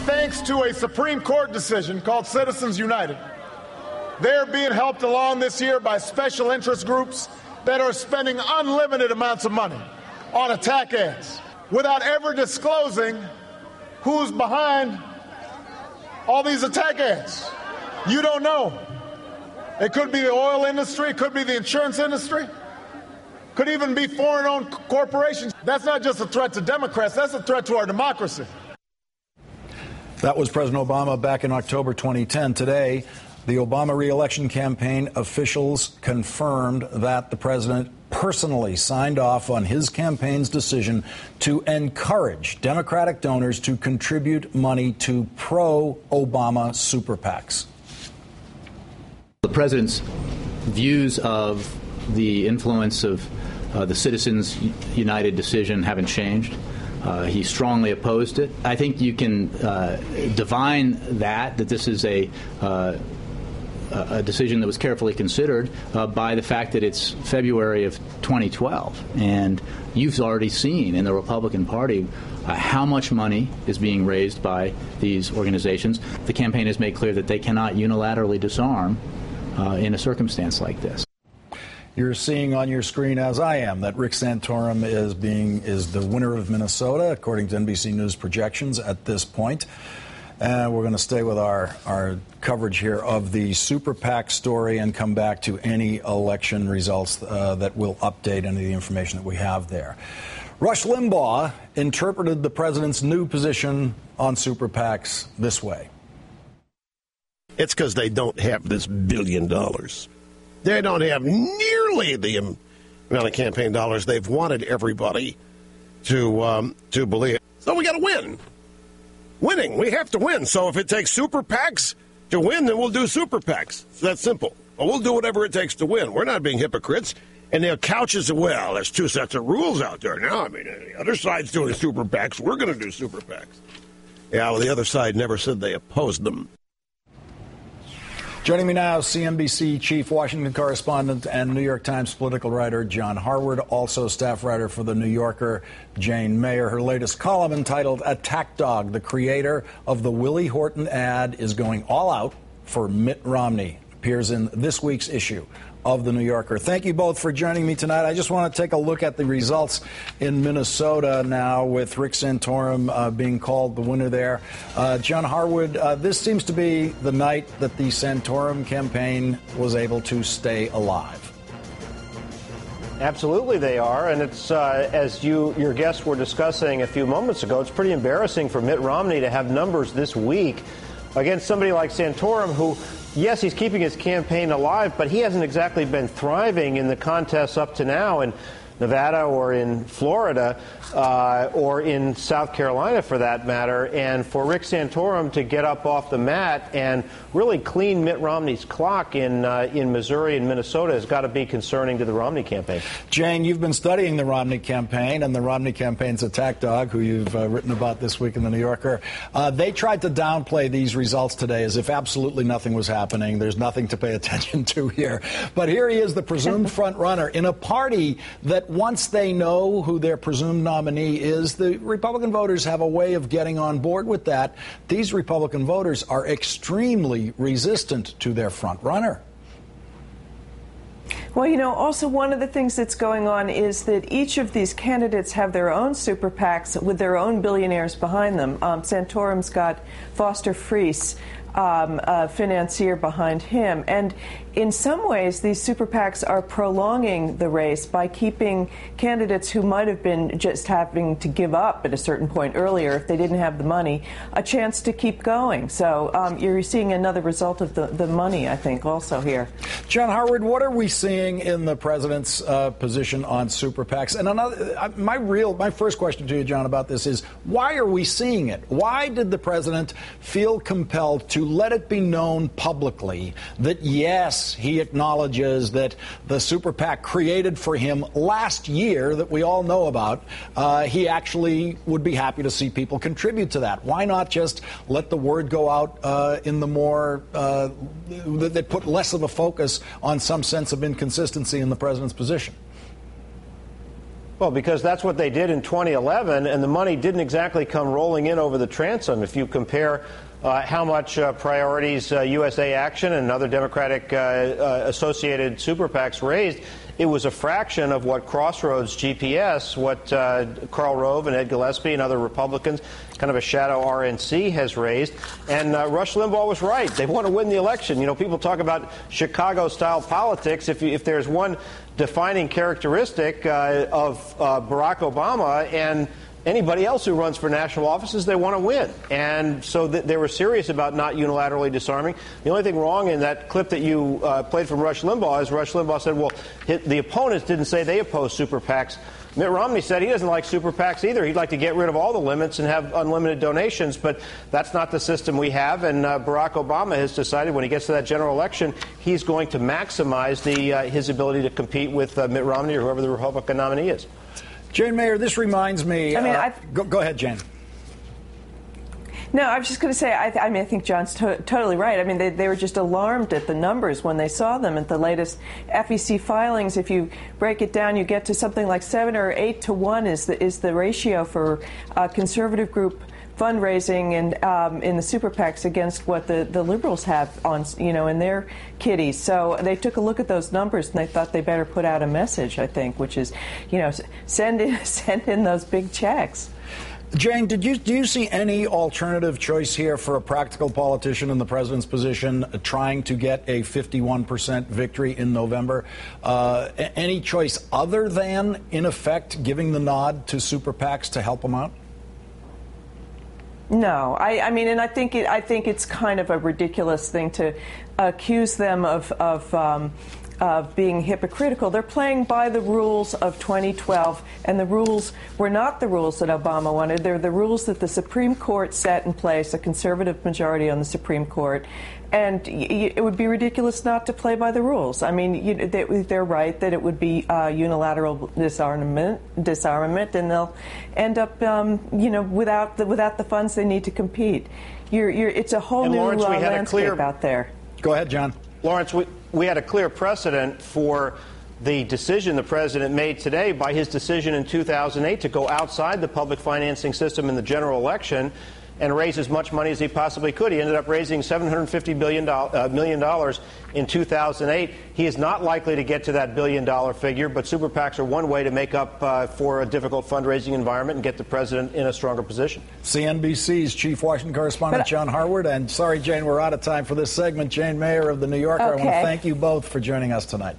thanks to a Supreme Court decision called Citizens United, they're being helped along this year by special interest groups that are spending unlimited amounts of money on attack ads without ever disclosing who's behind all these attack ads. You don't know. It could be the oil industry, it could be the insurance industry, could even be foreign-owned corporations. That's not just a threat to Democrats, that's a threat to our democracy. That was President Obama back in October 2010. Today, the Obama re-election campaign officials confirmed that the president personally signed off on his campaign's decision to encourage Democratic donors to contribute money to pro-Obama super PACs. The president's views of the influence of the Citizens United decision haven't changed. He strongly opposed it. I think you can divine that this is a decision that was carefully considered by the fact that it's February of 2012. And you've already seen in the Republican Party how much money is being raised by these organizations. The campaign has made clear that they cannot unilaterally disarm in a circumstance like this. You're seeing on your screen, as I am, that Rick Santorum is the winner of Minnesota, according to NBC News projections at this point. And we're going to stay with our coverage here of the Super PAC story and come back to any election results that will update any of the information that we have there. Rush Limbaugh interpreted the president's new position on Super PACs this way. It's because they don't have this $1 billion. They don't have nearly the amount of campaign dollars they've wanted everybody to believe. So we got to win. Winning. We have to win. So if it takes super PACs to win, then we'll do super PACs. It's that simple. But we'll do whatever it takes to win. We're not being hypocrites. And they'll couch as well. There's two sets of rules out there now. I mean, the other side's doing super PACs. We're going to do super PACs. Yeah, well, the other side never said they opposed them. Joining me now, CNBC chief Washington correspondent and New York Times political writer John Harwood, also staff writer for The New Yorker, Jane Mayer. Her latest column entitled Attack Dog, the creator of the Willie Horton ad, is going all out for Mitt Romney. Appears in this week's issue of The New Yorker. Thank you both for joining me tonight. I just want to take a look at the results in Minnesota now with Rick Santorum being called the winner there. John Harwood, this seems to be the night that the Santorum campaign was able to stay alive. Absolutely they are, and it's, as your guests were discussing a few moments ago, it's pretty embarrassing for Mitt Romney to have numbers this week against somebody like Santorum who, yes, he's keeping his campaign alive, but he hasn't exactly been thriving in the contests up to now in Nevada or in Florida or in South Carolina, for that matter. And for Rick Santorum to get up off the mat and really clean Mitt Romney's clock in Missouri and Minnesota has got to be concerning to the Romney campaign. Jane, you've been studying the Romney campaign and the Romney campaign's attack dog, who you've written about this week in The New Yorker. They tried to downplay these results today as if absolutely nothing was happening. There's nothing to pay attention to here. But here he is, the presumed front runner in a party that once they know who their presumed nominee is, the Republican voters have a way of getting on board with that. These Republican voters are extremely resistant to their front runner. Well, you know, also one of the things that's going on is that each of these candidates have their own super PACs with their own billionaires behind them. Santorum's got Foster Friess, a financier behind him. And in some ways, these super PACs are prolonging the race by keeping candidates who might have been just having to give up at a certain point earlier if they didn't have the money, a chance to keep going. So you're seeing another result of the money, I think, also here. John Harwood, what are we seeing in the president's position on super PACs? And my first question to you, John, about this is, why are we seeing it? Why did the president feel compelled to let it be known publicly that, yes, he acknowledges that the super PAC created for him last year that we all know about, he actually would be happy to see people contribute to that? Why not just let the word go out in the more, that put less of a focus on some sense of inconsistency in the president's position? Well, because that's what they did in 2011, and the money didn't exactly come rolling in over the transom. If you compare how much priorities USA Action and other Democratic associated super PACs raised, it was a fraction of what Crossroads GPS, what Karl Rove and Ed Gillespie and other Republicans, kind of a shadow RNC, has raised. And Rush Limbaugh was right. They want to win the election. You know, people talk about Chicago-style politics. If there's one defining characteristic of Barack Obama and anybody else who runs for national offices, they want to win. And so they were serious about not unilaterally disarming. The only thing wrong in that clip that you played from Rush Limbaugh is Rush Limbaugh said, well, the opponents didn't say they oppose super PACs. Mitt Romney said he doesn't like super PACs either. He'd like to get rid of all the limits and have unlimited donations, but that's not the system we have. And Barack Obama has decided when he gets to that general election, he's going to maximize his ability to compete with Mitt Romney or whoever the Republican nominee is. Jane Mayer, this reminds me. Go ahead, Jane. No, I was just going to say, I think John's totally right. I mean, they were just alarmed at the numbers when they saw them at the latest FEC filings. If you break it down, you get to something like 7 or 8 to 1 is the ratio for conservative group fundraising and in the super PACs against what the liberals have on, in their kitties. So they took a look at those numbers and they thought they better put out a message, I think, which is, send in those big checks. Jane, do you see any alternative choice here for a practical politician in the president's position trying to get a 51% victory in November? Any choice other than, in effect, giving the nod to super PACs to help them out? No, I mean, and I think it's kind of a ridiculous thing to accuse them of being hypocritical. They're playing by the rules of 2012, and the rules were not the rules that Obama wanted. They're the rules that the Supreme Court set in place, a conservative majority on the Supreme Court. And it would be ridiculous not to play by the rules. I mean, they're right that it would be unilateral disarmament, and they'll end up, without the funds they need to compete. It's a whole new landscape out there. Go ahead, John. Lawrence, we had a clear precedent for the decision the president made today by his decision in 2008 to go outside the public financing system in the general election and raise as much money as he possibly could. He ended up raising $750 million in 2008. He is not likely to get to that billion-dollar figure, but super PACs are one way to make up for a difficult fundraising environment and get the president in a stronger position. CNBC's chief Washington correspondent John Harwood, and sorry, Jane, we're out of time for this segment. Jane Mayer of The New Yorker, I want to thank you both for joining us tonight.